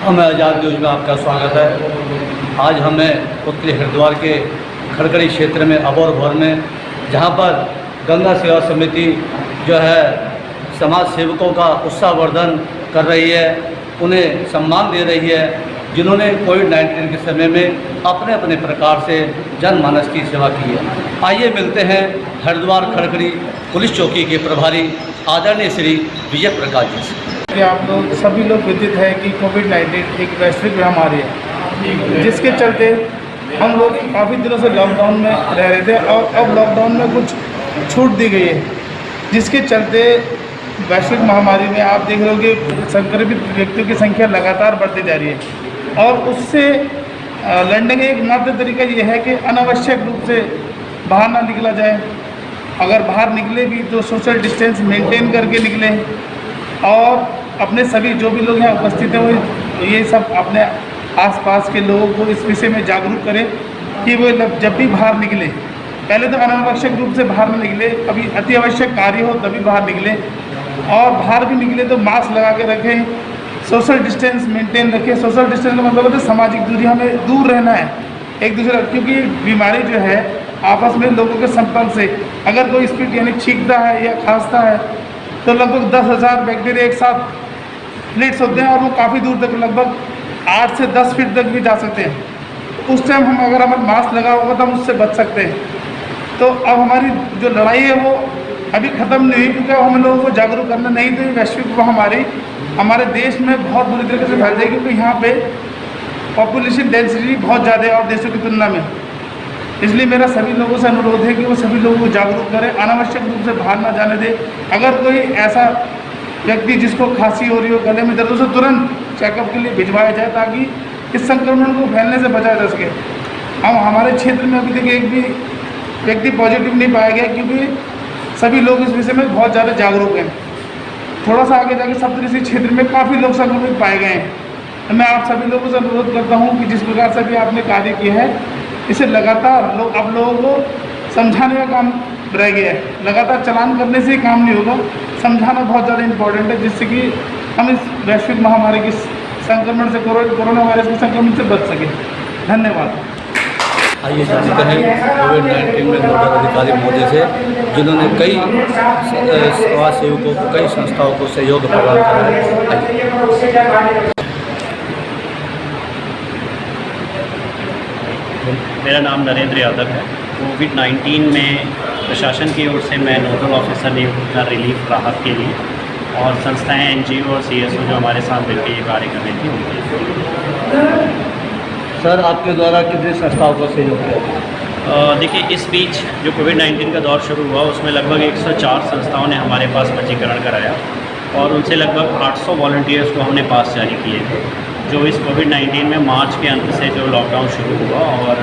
हमें आज़ाद न्यूज़ में आपका स्वागत है। आज हमें उत्तरी हरिद्वार के खड़खड़ी क्षेत्र में अबोर भवर में, जहां पर गंगा सेवा समिति जो है समाज सेवकों का उत्साहवर्धन कर रही है, उन्हें सम्मान दे रही है, जिन्होंने कोविड-19 के समय में अपने अपने प्रकार से जनमानस की सेवा की है। आइए मिलते हैं हरिद्वार खड़खड़ी पुलिस चौकी के प्रभारी आदरणीय श्री विजय प्रकाश जी से। कि आप लोग सभी लोग विदित है कि कोविड-19 एक वैश्विक महामारी है, जिसके चलते हम लोग काफ़ी दिनों से लॉकडाउन में रह रहे थे और अब लॉकडाउन में कुछ छूट दी गई है, जिसके चलते वैश्विक महामारी में आप देख रहे हो कि संक्रमित व्यक्तियों की संख्या लगातार बढ़ती जा रही है। और उससे लड़ने का एक मात्र तरीका ये है कि अनावश्यक रूप से बाहर ना निकला जाए। अगर बाहर निकले भी तो सोशल डिस्टेंस मेंटेन करके निकले और अपने सभी जो भी लोग यहाँ उपस्थित हैं वो ये सब अपने आसपास के लोगों को इस विषय में जागरूक करें कि वो जब भी बाहर निकले, पहले तो अनावश्यक रूप से बाहर न निकले, कभी अति आवश्यक कार्य हो तभी बाहर निकले, और बाहर भी निकले तो मास्क लगा के रखें, सोशल डिस्टेंस मेंटेन रखें। सोशल डिस्टेंस का मतलब होता है सामाजिक दूरी, हमें दूर रहना है एक दूसरे, क्योंकि बीमारी जो है आपस में लोगों के संपर्क से, अगर कोई स्पीड यानी छींकता है या खांसता है तो लगभग 10,000 बैक्टीरिया एक साथ फ्लिट्स होते हैं और वो काफ़ी दूर तक, लगभग 8 से 10 फीट तक भी जा सकते हैं। उस टाइम हम अगर हमारा मास्क लगा होगा तो हम उससे बच सकते हैं। तो अब हमारी जो लड़ाई है वो अभी ख़त्म नहीं हुई, क्योंकि हम लोगों को जागरूक करना, नहीं तो ये वैश्विक महामारी हमारे देश में बहुत बुरी तरीके से फैल जाएगी, क्योंकि यहाँ पे पॉपुलेशन डेंसिटी बहुत ज़्यादा है और देशों की तुलना में। इसलिए मेरा सभी लोगों से अनुरोध है कि वो सभी लोगों को जागरूक करें, अनावश्यक रूप से बाहर ना जाने दें। अगर कोई ऐसा व्यक्ति जिसको खांसी हो रही हो, गले में दर्द, उसे तुरंत चेकअप के लिए भिजवाया जाए ताकि इस संक्रमण को फैलने से बचाया जा सके। हम हमारे क्षेत्र में अभी तक एक भी व्यक्ति पॉजिटिव नहीं पाया गया, क्योंकि सभी लोग इस विषय में बहुत ज़्यादा जागरूक हैं। थोड़ा सा आगे जाके सप्तऋषि क्षेत्र में काफ़ी लोग संक्रमित पाए गए हैं। मैं आप सभी लोगों से अनुरोध करता हूँ कि जिस प्रकार से भी आपने कार्य किया है, इसे लगातार आप लोगों को समझाने का काम रह गया है। लगातार चलान करने से ही काम नहीं होगा, समझाना बहुत ज़्यादा इम्पोर्टेंट है, जिससे कि हम इस वैश्विक महामारी के संक्रमण से, कोरोना वायरस के संक्रमण से बच सकें। धन्यवाद। आइए जानते हैं कोविड-19 में नोडल अधिकारी महोदय से, जिन्होंने कई समाज सेवकों को, कई संस्थाओं को सहयोग प्रदान करा है। मेरा नाम नरेंद्र यादव है। कोविड-19 में प्रशासन की ओर से मैं नोडल ऑफिसर नियुक्त कर रिलीफ राहत के लिए, और संस्थाएं NGO और CSO जो हमारे साथ मिलकर ये कार्य कर रही थी। सर, आपके द्वारा कितनी संस्थाओं को सहयोग किया? देखिए, इस बीच जो कोविड-19 का दौर शुरू हुआ उसमें लगभग 104 संस्थाओं ने हमारे पास पंजीकरण कराया, और उनसे लगभग 800 वॉलंटियर्स को हमने पास जारी किए थे, जो इस कोविड-19 में मार्च के अंत से जो लॉकडाउन शुरू हुआ और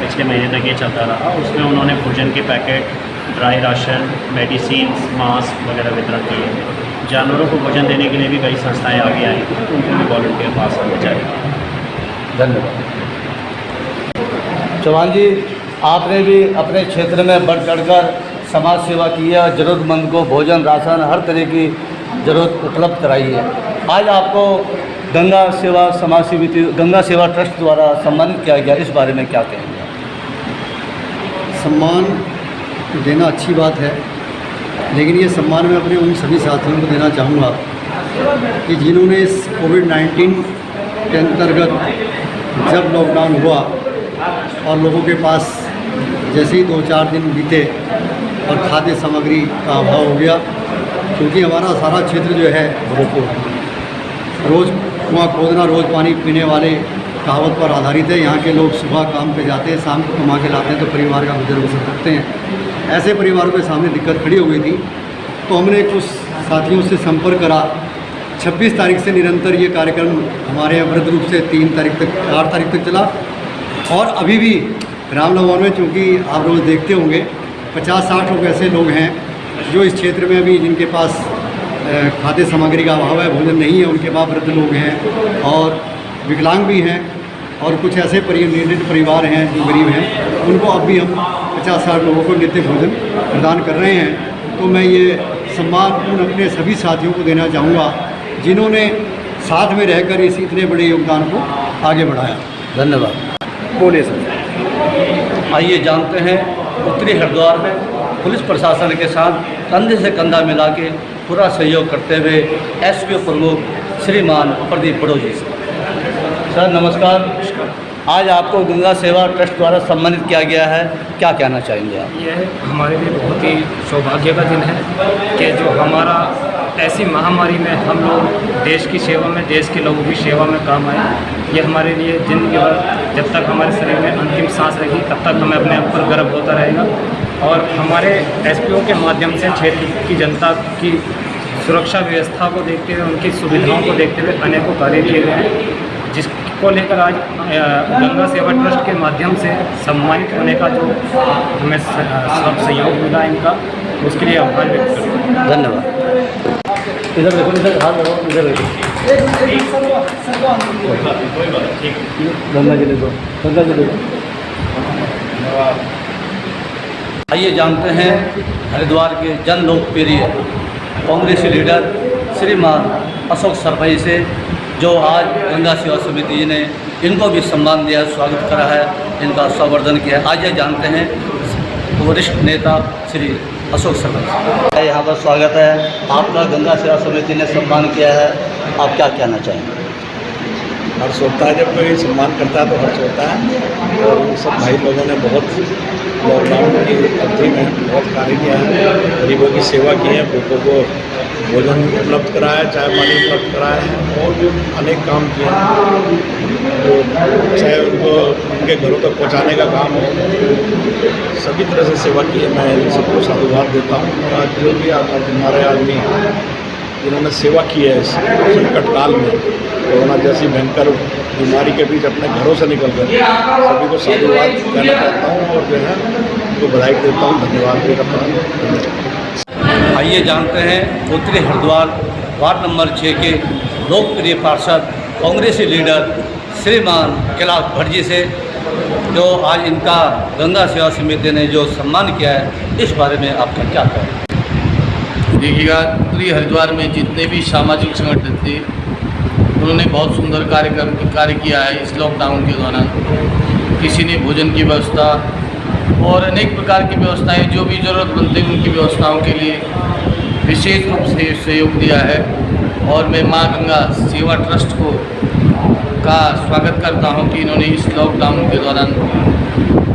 पिछले महीने तक ये चलता रहा, उसमें उन्होंने भोजन के packet, dry ration, medicine, mask वगैरह वितरण किए। जानवरों को भोजन देने के लिए भी कई संस्थाएं आगे आई थी, उनको भी वॉलंटियर पास हमने जारी किया। धन्यवाद। चौहान जी, आपने भी अपने क्षेत्र में बढ़ चढ़कर समाज सेवा की है और ज़रूरतमंद को भोजन, राशन, हर तरह की ज़रूरत उपलब्ध कराई है। आज आपको गंगा सेवा समाज समिति, गंगा सेवा ट्रस्ट द्वारा सम्मानित किया गया, इस बारे में क्या कहेंगे? सम्मान देना अच्छी बात है, लेकिन ये सम्मान मैं अपने उन सभी साथियों को देना चाहूँगा कि जिन्होंने इस कोविड-19 के अंतर्गत जब लॉकडाउन हुआ और लोगों के पास जैसे ही 2-4 दिन बीते और खाद्य सामग्री का अभाव हो गया, क्योंकि हमारा सारा क्षेत्र जो है रोज़ कुआँ खोदना, रोज़ पानी पीने वाले कहावत पर आधारित है। यहाँ के लोग सुबह काम पे जाते हैं, शाम को कमा के लाते हैं, तो परिवार का गुजर बसर करते हैं। ऐसे परिवारों के सामने दिक्कत खड़ी हो गई थी, तो हमने कुछ साथियों से संपर्क करा। 26 तारीख से निरंतर ये कार्यक्रम हमारे यहाँ वृद्ध रूप से 3 तारीख तक, 4 तारीख तक चला, और अभी भी रामनवमी में, चूँकि आप रोज़ देखते होंगे, 50-60 लोग ऐसे लोग हैं जो इस क्षेत्र में अभी जिनके पास खाद्य सामग्री का अभाव है, भोजन नहीं है, उनके पास वृद्ध लोग हैं और विकलांग भी हैं, और कुछ ऐसे निर्धन परिवार हैं जो गरीब हैं, उनको अब भी हम 50-60 लोगों को नित्य भोजन प्रदान कर रहे हैं। तो मैं ये सम्मान उन अपने सभी साथियों को देना चाहूँगा जिन्होंने साथ में रहकर इस इतने बड़े योगदान को आगे बढ़ाया। धन्यवाद। बोलिए सर। आइए जानते हैं उत्तरी हरिद्वार में पुलिस प्रशासन के साथ कंधे से कंधा मिला के पूरा सहयोग करते हुए एसपीओ प्रमुख श्रीमान प्रदीप बड़ोजी से। सर नमस्कार। आज आपको गंगा सेवा ट्रस्ट द्वारा सम्मानित किया गया है, क्या कहना चाहेंगे आप? यह हमारे लिए बहुत ही सौभाग्य का दिन है कि जो हमारा ऐसी महामारी में हम लोग देश की सेवा में, देश के लोगों की सेवा में काम आए। ये हमारे लिए ज़िंदगी भर जब तक हमारे शरीर में अंतिम सांस रहेगी तब तक हमें अपने ऊपर गर्व होता रहेगा। और हमारे एसपीओ के माध्यम से क्षेत्र की जनता की सुरक्षा व्यवस्था को देखते हुए, उनकी सुविधाओं को देखते हुए अनेकों कार्य किए गए हैं, जिसको लेकर आज गंगा सेवा ट्रस्ट के माध्यम से सम्मानित होने का जो हमें सब सहयोग मिला इनका, उसके लिए आभार व्यक्त करते हैं। धन्यवाद। इधर देखो, इधर हाथ लगाओ, इधर देखो। गंगा जी देखो, गंगा जी देखो। आइए जानते हैं हरिद्वार के जन लोकप्रिय कांग्रेसी लीडर श्रीमान अशोक शर्मा जी से, जो आज गंगा सेवा समिति जी ने इनको भी सम्मान दिया, स्वागत करा है, इनका संवर्धन किया है। आइए जानते हैं वरिष्ठ नेता श्री अशोक शर्मा जी। यहाँ पर स्वागत है आपका। गंगा सेवा समिति ने सम्मान किया है, आप क्या कहना चाहेंगे? हर्ष होता है जब कोई सम्मान करता है तो हर्ष होता है। और उन सब भाई लोगों ने बहुत लॉकडाउन की अवधि में बहुत कार्य किया है, गरीबों की सेवा की है, भूखों को भोजन उपलब्ध कराया, चाय पानी उपलब्ध कराया है और भी अनेक काम किए हैं। तो चाहे उनको उनके घरों तक पहुंचाने का काम हो, सभी तरह से सेवा की है। मैं इन सबको साधुवाद देता हूँ। आज जो भी हमारे आदमी जिन्होंने सेवा की है इस संकट काल में, कोरोना जैसी भयंकर बीमारी के बीच अपने घरों से निकल गए, सभी को साधुवाद कहना चाहता हूँ और जो है उनको बधाई देता हूँ, धन्यवाद भी करता हूँ। आइए जानते हैं उत्तरी हरिद्वार वार्ड नंबर 6 के लोकप्रिय पार्षद कांग्रेसी लीडर श्रीमान कैलाश भट्ट जी से, जो आज इनका गंगा सेवा समिति ने जो सम्मान किया है, इस बारे में आपका क्या कहना है? देखिएगा, उत्तरी हरिद्वार में जितने भी सामाजिक संगठन थे उन्होंने बहुत सुंदर कार्य किया है। इस लॉकडाउन के दौरान किसी ने भोजन की व्यवस्था और अनेक प्रकार की व्यवस्थाएं, जो भी ज़रूरतमंद थे उनकी व्यवस्थाओं के लिए विशेष रूप से सहयोग दिया है। और मैं माँ गंगा सेवा ट्रस्ट का स्वागत करता हूं कि इन्होंने इस लॉकडाउन के दौरान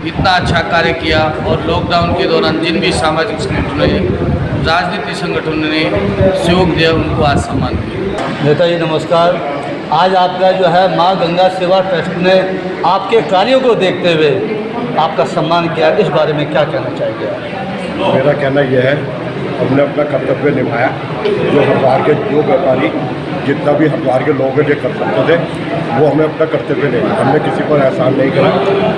इतना अच्छा कार्य किया। और लॉकडाउन के दौरान जिन भी सामाजिक संगठनों ने, राजनीतिक संगठनों ने सहयोग दिया, उनको आज सम्मान दिया। नेता जी नमस्कार। आज आपका जो है माँ गंगा सेवा ट्रस्ट ने आपके कार्यों को देखते हुए आपका सम्मान किया, इस बारे में क्या कहना चाहेंगे आप? मेरा कहना यह है, हमने अपना कर्तव्य निभाया। जो हरिद्वार के जो व्यापारी, जितना भी हरिद्वार के लोग जो कर सकते थे, वो हमें अपना कर्तव्य निभाया। हमने किसी पर एहसान नहीं करा।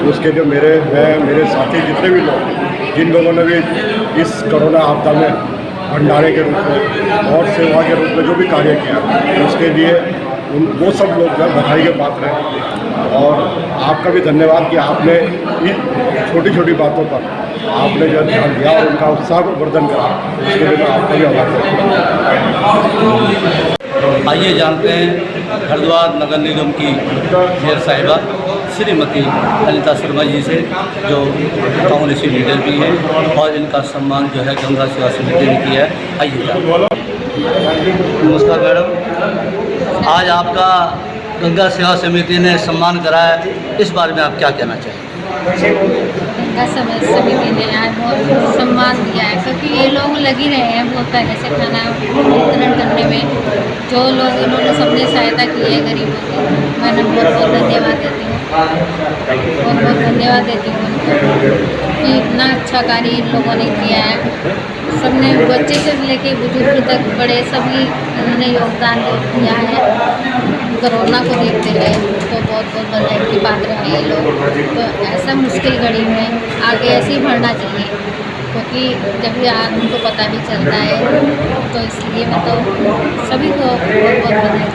उसके लिए मेरे साथी जितने भी लोग, जिन लोगों ने भी इस कोरोना आपदा में भंडारे के रूप में और सेवा के रूप में जो भी कार्य किया, उसके लिए वो सब लोग जो बधाई के पात्र हैं। और आपका भी धन्यवाद कि आपने इन छोटी छोटी बातों पर आपने जो ध्यान दिया और उनका उत्साह को वर्धन करा, उसके लिए मैं आपका भी आभार करता हूँ। आइए जानते हैं हरिद्वार नगर निगम की मेयर साहिबा श्रीमती अनिता शर्मा जी से, जो कांग्रेसी लीडर भी हैं, और इनका सम्मान जो है गंगा सेवा समिति ने किया है। आइए जानते। नमस्कार मैडम, आज आपका गंगा सेवा समिति ने सम्मान कराया, इस बारे में आप क्या कहना चाहेंगे? गंगा सेवा समिति ने आज बहुत सम्मान दिया है, क्योंकि ये लोग लगी रहे हैं बहुत पहले से खाना वितरण करने में। जो लोग इन्होंने सबने सहायता की है गरीबों की, मैं बहुत बहुत धन्यवाद देती हूँ, बहुत बहुत धन्यवाद देती हूँ उनको कि इतना अच्छा कार्य इन लोगों ने किया है। सबने बच्चे से लेके बुजुर्ग तक बड़े सभी इन्होंने योगदान दिया है। कोरोना को देखते हुए तो बहुत बहुत बधाई की पात्र हैं ये लोग। तो ऐसा मुश्किल घड़ी में आगे ऐसे ही बढ़ना चाहिए, क्योंकि जब भी आदमी को पता भी चलता है, तो इसलिए मैं तो सभी को बहुत बहुत बधाई।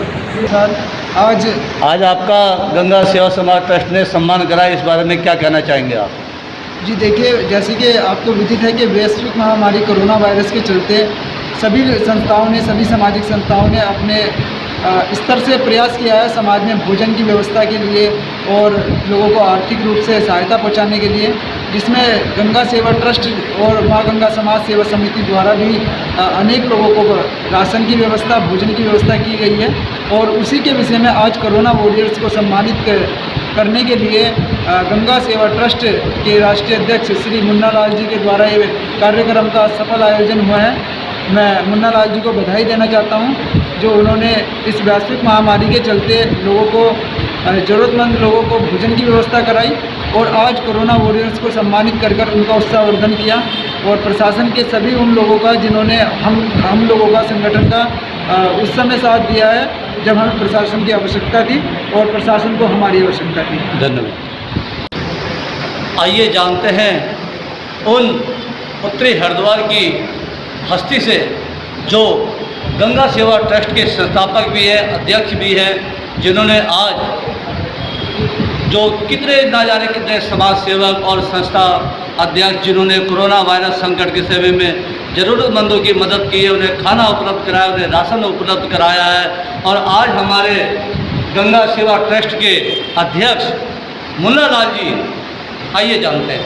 आज आपका गंगा सेवा समाज ट्रस्ट ने सम्मान कराया, इस बारे में क्या कहना चाहेंगे आप? जी देखिए, जैसे कि आपको विदित है कि वैश्विक महामारी कोरोना वायरस के चलते सभी संस्थाओं ने, सभी सामाजिक संस्थाओं ने अपने स्तर से प्रयास किया है समाज में भोजन की व्यवस्था के लिए और लोगों को आर्थिक रूप से सहायता पहुंचाने के लिए, जिसमें गंगा सेवा ट्रस्ट और माँ गंगा समाज सेवा समिति द्वारा भी अनेक लोगों को राशन की व्यवस्था, भोजन की व्यवस्था की गई है। और उसी के विषय में आज कोरोना वॉरियर्स को सम्मानित करने के लिए गंगा सेवा ट्रस्ट के राष्ट्रीय अध्यक्ष श्री मुन्ना लाल जी के द्वारा ये कार्यक्रम का सफल आयोजन हुआ है। मैं मुन्ना लाल जी को बधाई देना चाहता हूं, जो उन्होंने इस वैश्विक महामारी के चलते लोगों को, ज़रूरतमंद लोगों को भोजन की व्यवस्था कराई और आज कोरोना वॉरियर्स को सम्मानित कर उनका उत्साहवर्धन किया। और प्रशासन के सभी उन लोगों का जिन्होंने हम लोगों का, संगठन का उस समय साथ दिया है जब हमें प्रशासन की आवश्यकता थी और प्रशासन को हमारी आवश्यकता थी। धन्यवाद। आइए जानते हैं उन उत्तरी हरिद्वार की हस्ती से जो गंगा सेवा ट्रस्ट के संस्थापक भी है, अध्यक्ष भी हैं, जिन्होंने आज जो कितने ना जाने कितने समाज सेवक और संस्था अध्यक्ष जिन्होंने कोरोना वायरस संकट के समय में ज़रूरतमंदों की मदद की है, उन्हें खाना उपलब्ध कराया, उन्हें राशन उपलब्ध कराया है। और आज हमारे गंगा सेवा ट्रस्ट के अध्यक्ष मुन्ना लाल जी, आइए जानते हैं।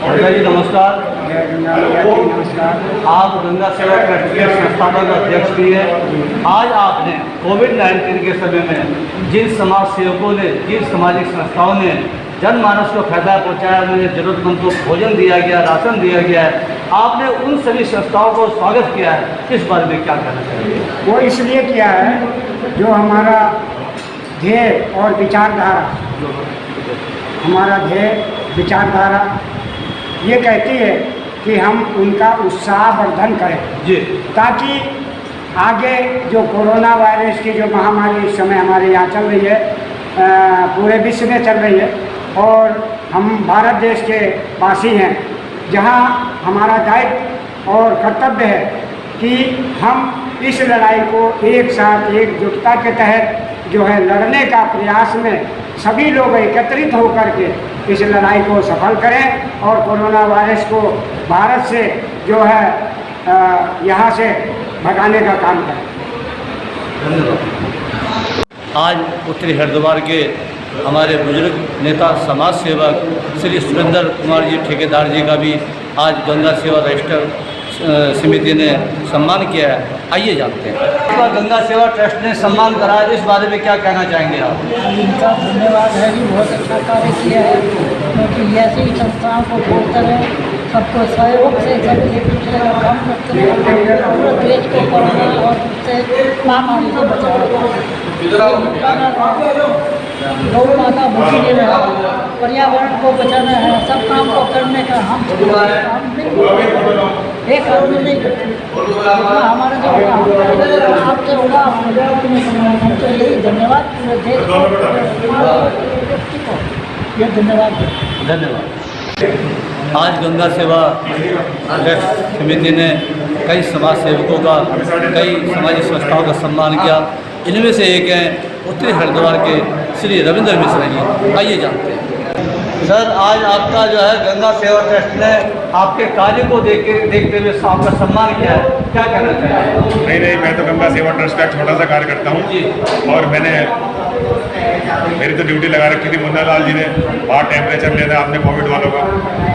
जी नमस्कार। आप गंगा सेवा ट्रस्ट के संस्थापक अध्यक्ष भी हैं। आज आपने कोविड-19 के समय में जिन समाज सेवकों ने, जिन सामाजिक संस्थाओं ने जनमानस को फायदा पहुंचाया, उन्हें ज़रूरतमंद को भोजन दिया गया, राशन दिया गया है, आपने उन सभी संस्थाओं को स्वागत किया है। इस बारे में क्या कहना चाहिए? वो इसलिए किया है जो हमारा ध्येय और विचारधारा, हमारा ध्येय विचारधारा ये कहती है कि हम उनका उत्साहवर्धन करें जी, ताकि आगे जो कोरोना वायरस की जो महामारी इस समय हमारे यहाँ चल रही है, पूरे विश्व में चल रही है और हम भारत देश के वासी हैं, जहाँ हमारा दायित्व और कर्तव्य है कि हम इस लड़ाई को एक साथ एकजुटता के तहत जो है लड़ने का प्रयास में सभी लोग एकत्रित होकर के इस लड़ाई को सफल करें और कोरोना वायरस को भारत से जो है यहाँ से भगाने का काम करें। आज उत्तरी हरिद्वार के हमारे बुजुर्ग नेता समाज सेवक श्री सुरेंद्र कुमार जी ठेकेदार जी का भी आज गंगा सेवा रजिस्टर समिति ने सम्मान किया है। आइए जानते हैं। इस बार गंगा सेवा ट्रस्ट ने सम्मान कराया, इस बारे में क्या कहना चाहेंगे आप? इनका धन्यवाद है कि बहुत अच्छा कार्य किया है, क्योंकि ऐसी ही संस्थाओं को खोलते रहे, सबको सहयोग से सब एक दूसरे का काम करते रहे, पूरे देश को कोरोना और उससे महामारी से बचाओ। गौ माता भूखी नहीं रहा, पर्यावरण को बचाना है, सब काम को करने का हम एक आदमी नहीं करते। हमारा जो आपसे होगा हमको यही धन्यवाद पूरे देश को, ये धन्यवाद। आज गंगा सेवा ट्रस्ट समिति ने कई समाज सेवकों का, कई सामाजिक संस्थाओं का सम्मान किया। इनमें से एक हैं उत्तरी हरिद्वार के श्री रविंद्र मिश्रा जी। आइए जानते हैं। सर, आज आपका जो है गंगा सेवा ट्रस्ट ने आपके कार्य को देखते हुए आपका सम्मान किया है, क्या कहना चाहिए? नहीं, मैं तो गंगा सेवा ट्रस्ट का एक छोटा सा कार्य करता हूँ और मेरी तो ड्यूटी लगा रखी थी। मुन्ना लाल जी ने बाहर टेम्परेचर लिया था आपने कोविड वालों का,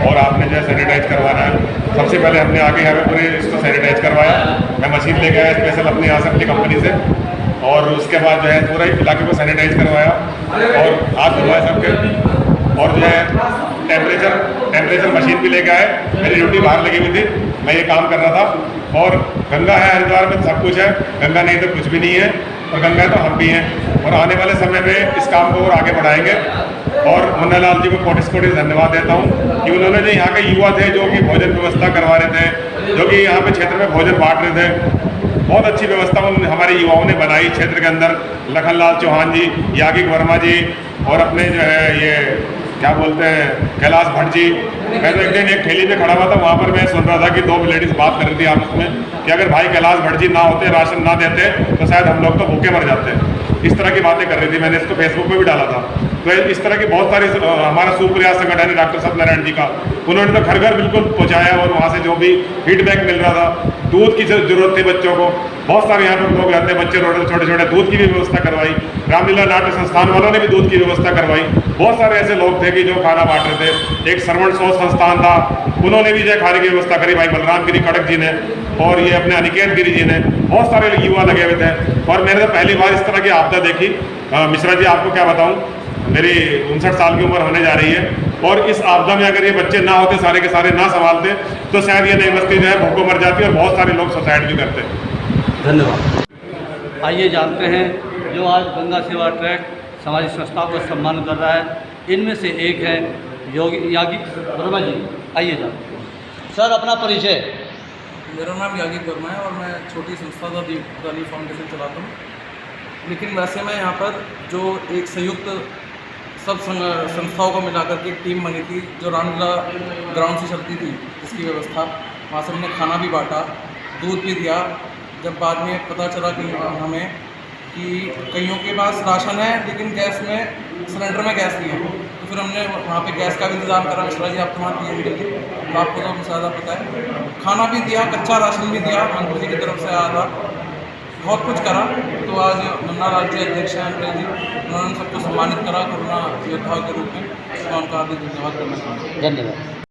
और आपने जो है सैनिटाइज करवाना है। सबसे पहले हमने आगे यहाँ पे पूरे इसको सैनिटाइज करवाया। मैं मशीन लेके आया स्पेशल अपनी आसम की कंपनी से, और उसके बाद जो है पूरा इलाके को सैनिटाइज करवाया और हाथ धुलवाए सबके, और जो है टेम्परेचर मशीन भी लेके आए। मेरी ड्यूटी बाहर लगी हुई थी, मैं ये काम कर रहा था। और गंगा है हरिद्वार में, सब कुछ है, गंगा नहीं तो कुछ भी नहीं है, और गंगा है तो हम भी हैं। और आने वाले समय में इस काम को और आगे बढ़ाएंगे। और मुन्ना लाल जी को कोटि धन्यवाद देता हूँ कि उन्होंने जो यहाँ के युवा थे जो कि भोजन व्यवस्था करवा रहे थे, जो कि यहाँ पे क्षेत्र में भोजन बांट रहे थे, बहुत अच्छी व्यवस्था हमारे युवाओं ने बनाई क्षेत्र के अंदर। लखन लाल चौहान जी, यागिक वर्मा जी, और अपने जो है ये क्या बोलते हैं कैलाश भट्ट जी। मैं तो एक दिन एक ठेली पे खड़ा हुआ था, वहाँ पर मैं सुन रहा था कि दो लेडीज़ बात कर रही थी आपस में कि अगर भाई कैलाश भट्ट जी ना होते, राशन ना देते, तो शायद हम लोग तो भूखे मर जाते। इस तरह की बातें कर रही थी। मैंने इसको फेसबुक पे भी डाला था। तो इस तरह की बहुत सारी, हमारा सुप्रयास संगठन है डॉक्टर सत्यनारायण जी का, उन्होंने तो घर घर बिल्कुल पहुँचाया, और वहाँ से जो भी फीडबैक मिल रहा था, दूध की जरूरत थी बच्चों को, बहुत सारे यहाँ पर लोग रहते हैं, बच्चे रोड छोटे छोटे, दूध की भी व्यवस्था करवाई। रामलीला नाट्य संस्थान वालों ने भी दूध की व्यवस्था करवाई। बहुत सारे ऐसे लोग थे कि जो खाना बांट रहे थे। एक श्रवण सोच संस्थान था, उन्होंने भी जो खाने की व्यवस्था करी, भाई बलराम गिरी खड़क जी ने और ये अपने अनिकेत गिरी जी ने। बहुत सारे युवा लगे हुए थे और मैंने तो पहली बार इस तरह की आपदा देखी। मिश्रा जी आपको क्या बताऊँ, मेरी 59 साल की उम्र होने जा रही है और इस आपदा में अगर ये बच्चे ना होते, सारे के सारे ना संभालते, तो शायद ये नई बस्ती जो है भूखों मर जाती और बहुत सारे लोग सुसाइड भी करते। धन्यवाद। आइए जानते हैं जो आज गंगा सेवा ट्रस्ट सामाजिक संस्थाओं को सम्मान कर रहा है, इनमें से एक है योगी यागी वर्मा जी। आइए जानते हैं सर, अपना परिचय। मेरा नाम यागी वर्मा है और मैं छोटी संस्था द दीप फाउंडेशन चलाता हूँ। लेकिन वैसे मैं यहाँ पर जो एक संयुक्त सब संस्थाओं को मिलाकर के टीम बनी थी, जो रामलीला ग्राउंड से चलती थी, जिसकी व्यवस्था वहाँ से हमने खाना भी बांटा, दूध भी दिया। जब बाद में पता चला कि हमें कि कईयों के पास राशन है लेकिन गैस में सिलेंडर में गैस नहीं है, तो फिर हमने वहाँ पे गैस का भी इंतज़ाम करा। मिश्रा जी आप वहाँ पी के लिए, तो आपको तो ज़्यादा पता है। खाना भी दिया, कच्चा राशन भी दिया, मंत्री जी की तरफ से आया था, बहुत कुछ करा। तो आज मुन्ना लाल जी अध्यक्ष हैं अंकल जी, उन्होंने सबको सम्मानित करा कोरोना योद्धा के रूप में, मैं उनका हार्दिक धन्यवाद करना चाहूँगा। धन्यवाद।